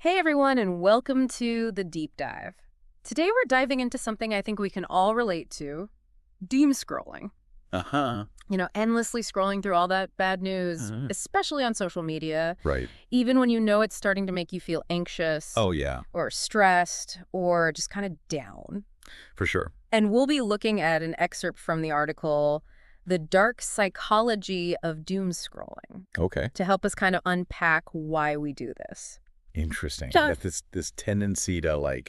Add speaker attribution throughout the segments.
Speaker 1: Hey everyone, and welcome to the deep dive. Today we're diving into something I think we can all relate to, doomscrolling.
Speaker 2: Uh-huh.
Speaker 1: Endlessly scrolling through all that bad news,
Speaker 2: Uh,
Speaker 1: especially on social media,
Speaker 2: right.
Speaker 1: even when you know it's starting to make you feel anxious
Speaker 2: Oh, yeah,
Speaker 1: or stressed or just kind of down.
Speaker 2: for sure.
Speaker 1: And we'll be looking at an excerpt from the article, The Dark Psychology of Doomscrolling,
Speaker 2: Okay.
Speaker 1: to help us kind of unpack why we do this.
Speaker 2: Interesting.
Speaker 1: Sure.
Speaker 2: That this tendency to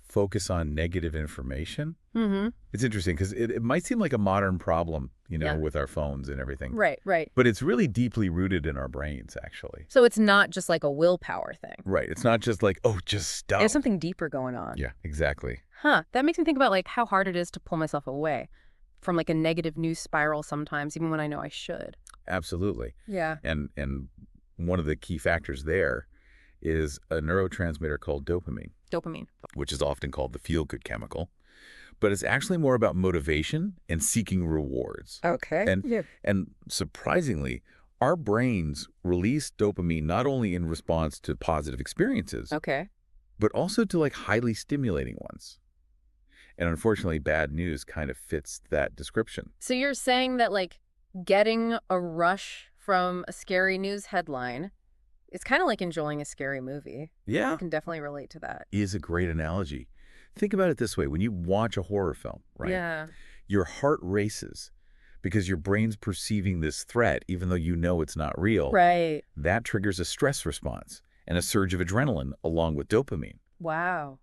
Speaker 2: focus on negative information.
Speaker 1: Mm-hmm.
Speaker 2: It's interesting because it might seem like a modern problem,
Speaker 1: Yeah.
Speaker 2: with our phones and everything.
Speaker 1: Right, right.
Speaker 2: But it's really deeply rooted in our brains, actually.
Speaker 1: So it's not just like a willpower thing.
Speaker 2: Right. It's not just like, oh, just
Speaker 1: There's
Speaker 2: stop.
Speaker 1: something deeper going on.
Speaker 2: Yeah, exactly.
Speaker 1: Huh. That makes me think about like how hard it is to pull myself away from like a negative news spiral sometimes, even when I know I should.
Speaker 2: Absolutely.
Speaker 1: Yeah.
Speaker 2: And one of the key factors there is a neurotransmitter called dopamine,
Speaker 1: Dopamine.
Speaker 2: which is often called the feel-good chemical. But it's actually more about motivation and seeking rewards.
Speaker 1: Okay.
Speaker 2: And
Speaker 1: Yeah.
Speaker 2: and surprisingly, our brains release dopamine not only in response to positive experiences,
Speaker 1: Okay.
Speaker 2: but also to highly stimulating ones. And unfortunately, bad news kind of fits that description.
Speaker 1: So you're saying that like getting a rush from a scary news headline, it's kind of like enjoying a scary movie. I
Speaker 2: Yeah,
Speaker 1: can definitely relate to that.
Speaker 2: is a great analogy. Think about it this way. When you watch a horror film, right,
Speaker 1: Yeah.
Speaker 2: your heart races because your brain's perceiving this threat, even though you know it's not real.
Speaker 1: Right.
Speaker 2: That triggers a stress response and a surge of adrenaline along with dopamine.
Speaker 1: Wow.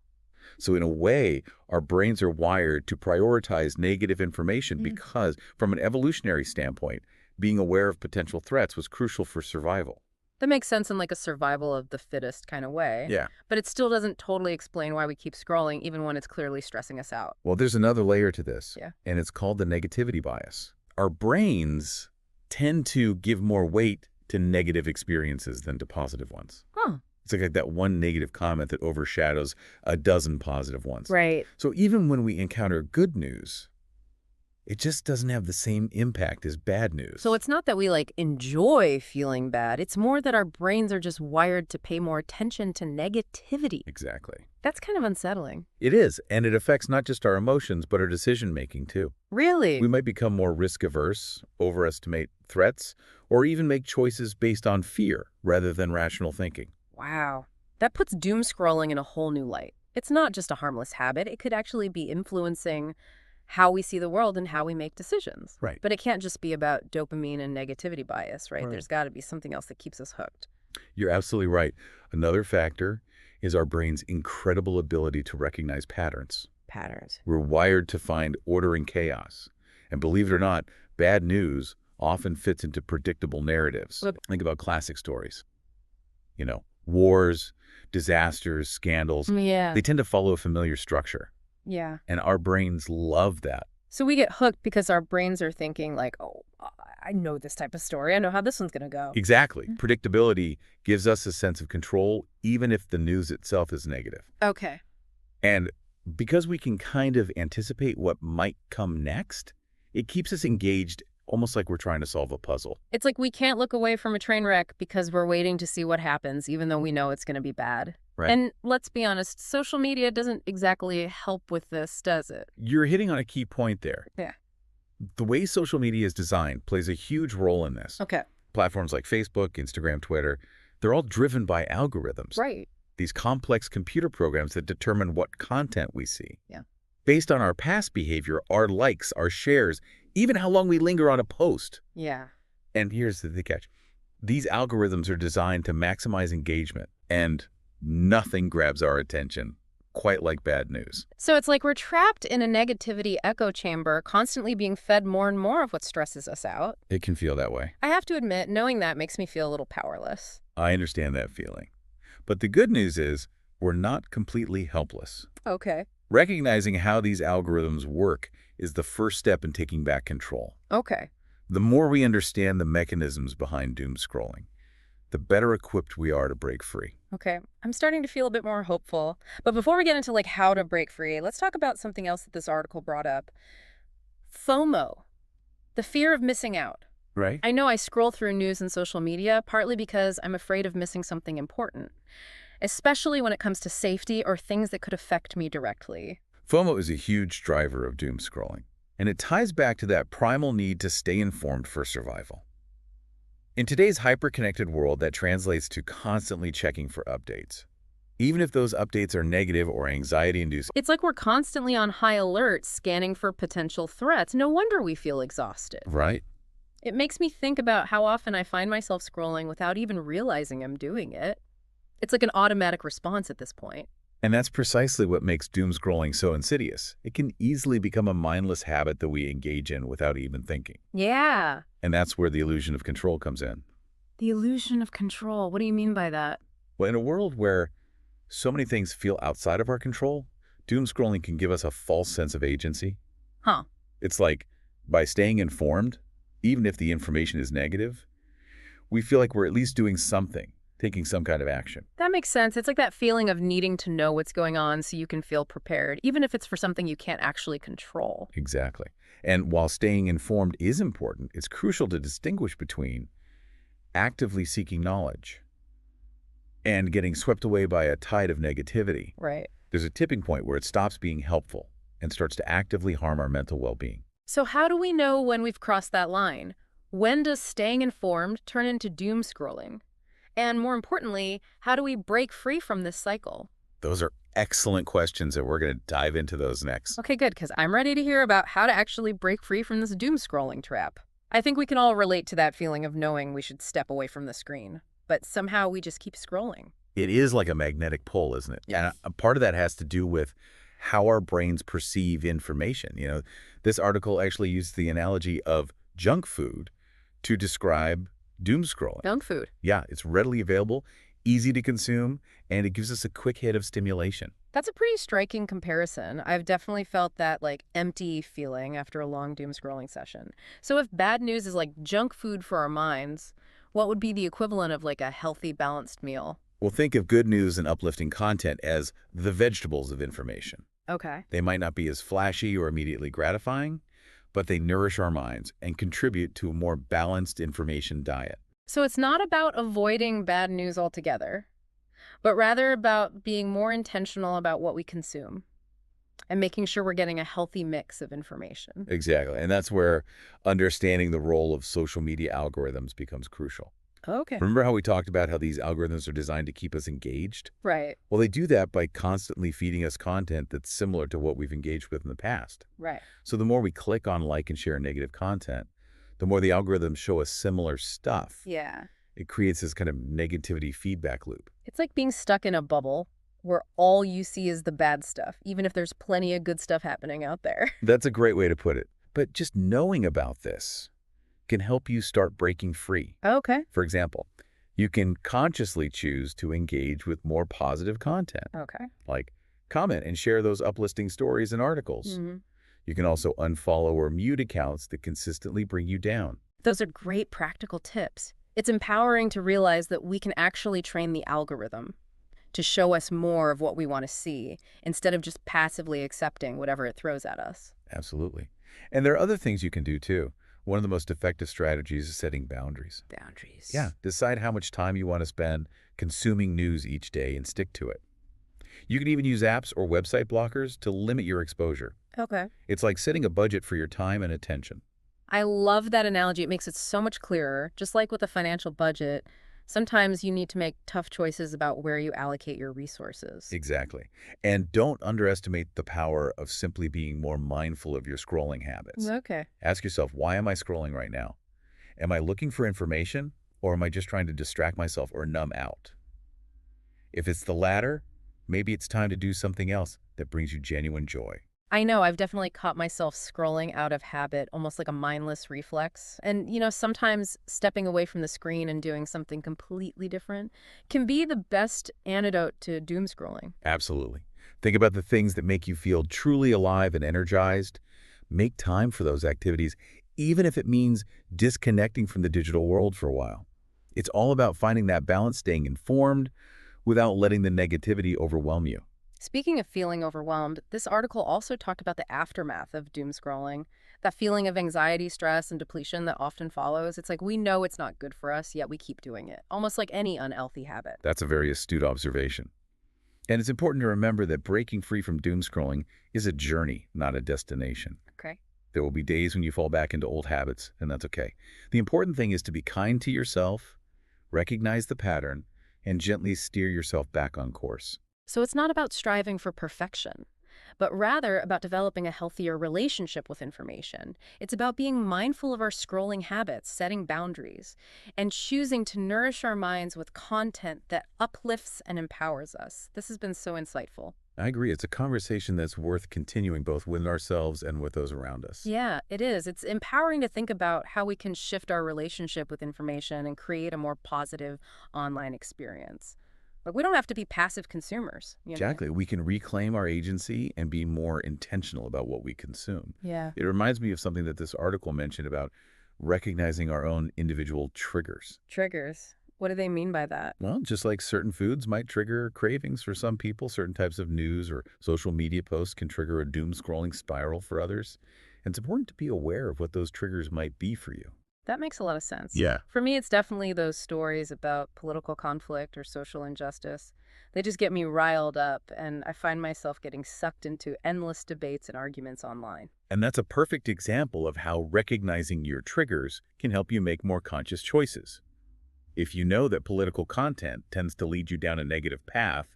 Speaker 2: So in a way, our brains are wired to prioritize negative information because, from an evolutionary standpoint, being aware of potential threats was crucial for survival.
Speaker 1: That makes sense in like a survival of the fittest kind of way.
Speaker 2: Yeah.
Speaker 1: But it still doesn't totally explain why we keep scrolling even when it's clearly stressing us out.
Speaker 2: Well, there's another layer to this,
Speaker 1: Yeah.
Speaker 2: and it's called the negativity bias. Our brains tend to give more weight to negative experiences than to positive ones.
Speaker 1: Huh.
Speaker 2: It's like that one negative comment that overshadows a dozen positive ones.
Speaker 1: Right.
Speaker 2: So even when we encounter good news, it just doesn't have the same impact as bad news.
Speaker 1: So it's not that we like enjoy feeling bad. It's more that our brains are just wired to pay more attention to negativity.
Speaker 2: Exactly.
Speaker 1: That's kind of unsettling.
Speaker 2: It is, and it affects not just our emotions, but our decision-making, too.
Speaker 1: Really?
Speaker 2: We might become more risk-averse, overestimate threats, or even make choices based on fear rather than rational thinking.
Speaker 1: Wow. That puts doom scrolling in a whole new light. It's not just a harmless habit. It could actually be influencing how we see the world and how we make decisions.
Speaker 2: Right.
Speaker 1: But it can't just be about dopamine and negativity bias, right?
Speaker 2: Right.
Speaker 1: There's got to be something else that keeps us hooked.
Speaker 2: You're absolutely right. Another factor is our brain's incredible ability to recognize patterns.
Speaker 1: Patterns.
Speaker 2: We're wired to find order in chaos. And believe it or not, bad news often fits into predictable narratives.
Speaker 1: Look-
Speaker 2: Think about classic stories. Wars, disasters, scandals.
Speaker 1: Yeah.
Speaker 2: They tend to follow a familiar structure.
Speaker 1: Yeah.
Speaker 2: And our brains love that.
Speaker 1: So we get hooked because our brains are thinking like, oh, I know this type of story. I know how this one's going to go.
Speaker 2: Exactly. Predictability gives us a sense of control, even if the news itself is negative.
Speaker 1: Okay.
Speaker 2: And because we can kind of anticipate what might come next, it keeps us engaged, almost like we're trying to solve a puzzle.
Speaker 1: It's like we can't look away from a train wreck because we're waiting to see what happens, even though we know it's going to be bad.
Speaker 2: Right.
Speaker 1: And let's be honest, social media doesn't exactly help with this, does it?
Speaker 2: You're hitting on a key point there.
Speaker 1: Yeah.
Speaker 2: The way social media is designed plays a huge role in this.
Speaker 1: Okay.
Speaker 2: Platforms like Facebook, Instagram, Twitter, they're all driven by algorithms.
Speaker 1: Right.
Speaker 2: These complex computer programs that determine what content we see.
Speaker 1: Yeah.
Speaker 2: Based on our past behavior, our likes, our shares, even how long we linger on a post.
Speaker 1: Yeah.
Speaker 2: And here's the catch. These algorithms are designed to maximize engagement, and nothing grabs our attention quite like bad news.
Speaker 1: So it's like we're trapped in a negativity echo chamber, constantly being fed more and more of what stresses us out.
Speaker 2: It can feel that way.
Speaker 1: I have to admit, knowing that makes me feel a little powerless.
Speaker 2: I understand that feeling. But the good news is we're not completely helpless.
Speaker 1: Okay.
Speaker 2: Recognizing how these algorithms work is the first step in taking back control.
Speaker 1: Okay.
Speaker 2: The more we understand the mechanisms behind doom scrolling, the better equipped we are to break free.
Speaker 1: Okay. I'm starting to feel a bit more hopeful. But before we get into like how to break free, let's talk about something else that this article brought up. FOMO, the fear of missing out.
Speaker 2: Right?
Speaker 1: I know I scroll through news and social media partly because I'm afraid of missing something important. especially when it comes to safety or things that could affect me directly.
Speaker 2: FOMO is a huge driver of doom scrolling, and it ties back to that primal need to stay informed for survival. In today's hyper-connected world, that translates to constantly checking for updates. Even if those updates are negative or anxiety-inducing.
Speaker 1: It's like we're constantly on high alert, scanning for potential threats. No wonder we feel exhausted.
Speaker 2: Right?
Speaker 1: It makes me think about how often I find myself scrolling without even realizing I'm doing it. It's like an automatic response at this point.
Speaker 2: And that's precisely what makes doom scrolling so insidious. It can easily become a mindless habit that we engage in without even thinking.
Speaker 1: Yeah.
Speaker 2: And that's where the illusion of control comes in.
Speaker 1: The illusion of control. What do you mean by that?
Speaker 2: Well, in a world where so many things feel outside of our control, doom scrolling can give us a false sense of agency.
Speaker 1: Huh.
Speaker 2: It's like by staying informed, even if the information is negative, we feel like we're at least doing something, taking some kind of action.
Speaker 1: That makes sense. It's like that feeling of needing to know what's going on so you can feel prepared, even if it's for something you can't actually control.
Speaker 2: Exactly. And while staying informed is important, it's crucial to distinguish between actively seeking knowledge and getting swept away by a tide of negativity.
Speaker 1: Right.
Speaker 2: There's a tipping point where it stops being helpful and starts to actively harm our mental well-being.
Speaker 1: So how do we know when we've crossed that line? When does staying informed turn into doom scrolling? And more importantly, how do we break free from this cycle?
Speaker 2: Those are excellent questions, and we're going to dive into those next.
Speaker 1: Okay, good, because I'm ready to hear about how to actually break free from this doom scrolling trap. I think we can all relate to that feeling of knowing we should step away from the screen, but somehow we just keep scrolling.
Speaker 2: It is like a magnetic pull, isn't it?
Speaker 1: Yes.
Speaker 2: And a part of that has to do with how our brains perceive information. This article actually used the analogy of junk food to describe doom scrolling.
Speaker 1: Junk food.
Speaker 2: Yeah, it's readily available, easy to consume, and it gives us a quick hit of stimulation.
Speaker 1: That's a pretty striking comparison. I've definitely felt that empty feeling after a long doom scrolling session. So if bad news is like junk food for our minds, what would be the equivalent of a healthy, balanced meal?
Speaker 2: Well, think of good news and uplifting content as the vegetables of information.
Speaker 1: Okay.
Speaker 2: They might not be as flashy or immediately gratifying, but they nourish our minds and contribute to a more balanced information diet.
Speaker 1: So it's not about avoiding bad news altogether, but rather about being more intentional about what we consume and making sure we're getting a healthy mix of information.
Speaker 2: Exactly. And that's where understanding the role of social media algorithms becomes crucial.
Speaker 1: Okay.
Speaker 2: Remember how we talked about how these algorithms are designed to keep us engaged?
Speaker 1: Right.
Speaker 2: Well, they do that by constantly feeding us content that's similar to what we've engaged with in the past.
Speaker 1: Right.
Speaker 2: So the more we click on, like, and share negative content, the more the algorithms show us similar stuff.
Speaker 1: Yeah.
Speaker 2: It creates this kind of negativity feedback loop.
Speaker 1: It's like being stuck in a bubble where all you see is the bad stuff, even if there's plenty of good stuff happening out there.
Speaker 2: That's a great way to put it. But just knowing about this can help you start breaking free.
Speaker 1: Okay.
Speaker 2: For example, you can consciously choose to engage with more positive content,
Speaker 1: Okay.
Speaker 2: like comment and share those uplifting stories and articles.
Speaker 1: Mm-hmm.
Speaker 2: You can also unfollow or mute accounts that consistently bring you down.
Speaker 1: Those are great practical tips. It's empowering to realize that we can actually train the algorithm to show us more of what we want to see instead of just passively accepting whatever it throws at us.
Speaker 2: Absolutely. And there are other things you can do too. One of the most effective strategies is setting boundaries.
Speaker 1: Boundaries.
Speaker 2: Yeah, decide how much time you want to spend consuming news each day and stick to it. You can even use apps or website blockers to limit your exposure.
Speaker 1: Okay.
Speaker 2: It's like setting a budget for your time and attention.
Speaker 1: I love that analogy. It makes it so much clearer. Just like with a financial budget, sometimes you need to make tough choices about where you allocate your resources.
Speaker 2: Exactly. And don't underestimate the power of simply being more mindful of your scrolling habits.
Speaker 1: Okay.
Speaker 2: Ask yourself, why am I scrolling right now? Am I looking for information, or am I just trying to distract myself or numb out? If it's the latter, maybe it's time to do something else that brings you genuine joy.
Speaker 1: I know, I've definitely caught myself scrolling out of habit, almost like a mindless reflex. And, sometimes stepping away from the screen and doing something completely different can be the best antidote to doom scrolling.
Speaker 2: Absolutely. Think about the things that make you feel truly alive and energized. Make time for those activities, even if it means disconnecting from the digital world for a while. It's all about finding that balance, staying informed without letting the negativity overwhelm you.
Speaker 1: Speaking of feeling overwhelmed, this article also talked about the aftermath of doom scrolling. That feeling of anxiety, stress, and depletion that often follows. It's like we know it's not good for us, yet we keep doing it, almost like any unhealthy habit.
Speaker 2: That's a very astute observation. And it's important to remember that breaking free from doom scrolling is a journey, not a destination.
Speaker 1: Okay.
Speaker 2: There will be days when you fall back into old habits, and that's okay. The important thing is to be kind to yourself, recognize the pattern, and gently steer yourself back on course.
Speaker 1: So it's not about striving for perfection, but rather about developing a healthier relationship with information. It's about being mindful of our scrolling habits, setting boundaries, and choosing to nourish our minds with content that uplifts and empowers us. This has been so insightful.
Speaker 2: I agree. It's a conversation that's worth continuing both with ourselves and with those around us.
Speaker 1: Yeah, it is. It's empowering to think about how we can shift our relationship with information and create a more positive online experience. Like, we don't have to be passive consumers.
Speaker 2: Exactly. We can reclaim our agency and be more intentional about what we consume.
Speaker 1: Yeah.
Speaker 2: It reminds me of something that this article mentioned about recognizing our own individual triggers.
Speaker 1: Triggers. What do they mean by that?
Speaker 2: Well, just like certain foods might trigger cravings for some people, certain types of news or social media posts can trigger a doom scrolling spiral for others. And it's important to be aware of what those triggers might be for you.
Speaker 1: That makes a lot of sense.
Speaker 2: Yeah.
Speaker 1: For me, it's definitely those stories about political conflict or social injustice. They just get me riled up, and I find myself getting sucked into endless debates and arguments online.
Speaker 2: And that's a perfect example of how recognizing your triggers can help you make more conscious choices. If you know that political content tends to lead you down a negative path,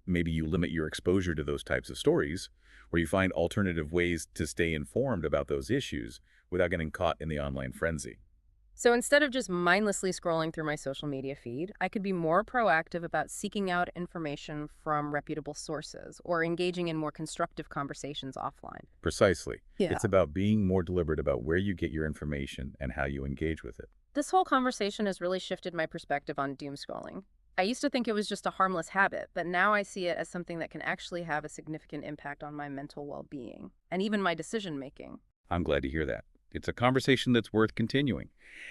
Speaker 2: maybe you limit your exposure to those types of stories, or you find alternative ways to stay informed about those issues without getting caught in the online frenzy.
Speaker 1: So instead of just mindlessly scrolling through my social media feed, I could be more proactive about seeking out information from reputable sources or engaging in more constructive conversations offline.
Speaker 2: Precisely.
Speaker 1: Yeah.
Speaker 2: It's about being more deliberate about where you get your information and how you engage with it.
Speaker 1: This whole conversation has really shifted my perspective on doom scrolling. I used to think it was just a harmless habit, but now I see it as something that can actually have a significant impact on my mental well-being and even my decision making.
Speaker 2: I'm glad to hear that. It's a conversation that's worth continuing.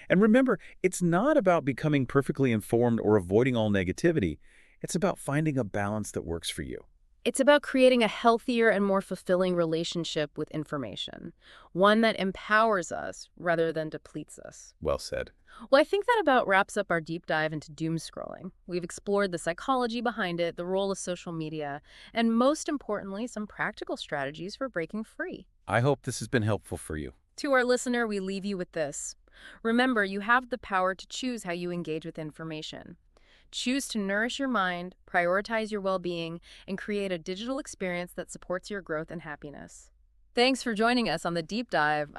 Speaker 2: And remember, it's not about becoming perfectly informed or avoiding all negativity. It's about finding a balance that works for you.
Speaker 1: It's about creating a healthier and more fulfilling relationship with information, one that empowers us rather than depletes us.
Speaker 2: Well said.
Speaker 1: Well, I think that about wraps up our deep dive into doom scrolling. We've explored the psychology behind it, the role of social media, and most importantly, some practical strategies for breaking free.
Speaker 2: I hope this has been helpful for you.
Speaker 1: To our listener, we leave you with this. Remember, you have the power to choose how you engage with information. Choose to nourish your mind, prioritize your well-being, and create a digital experience that supports your growth and happiness. Thanks for joining us on the deep dive.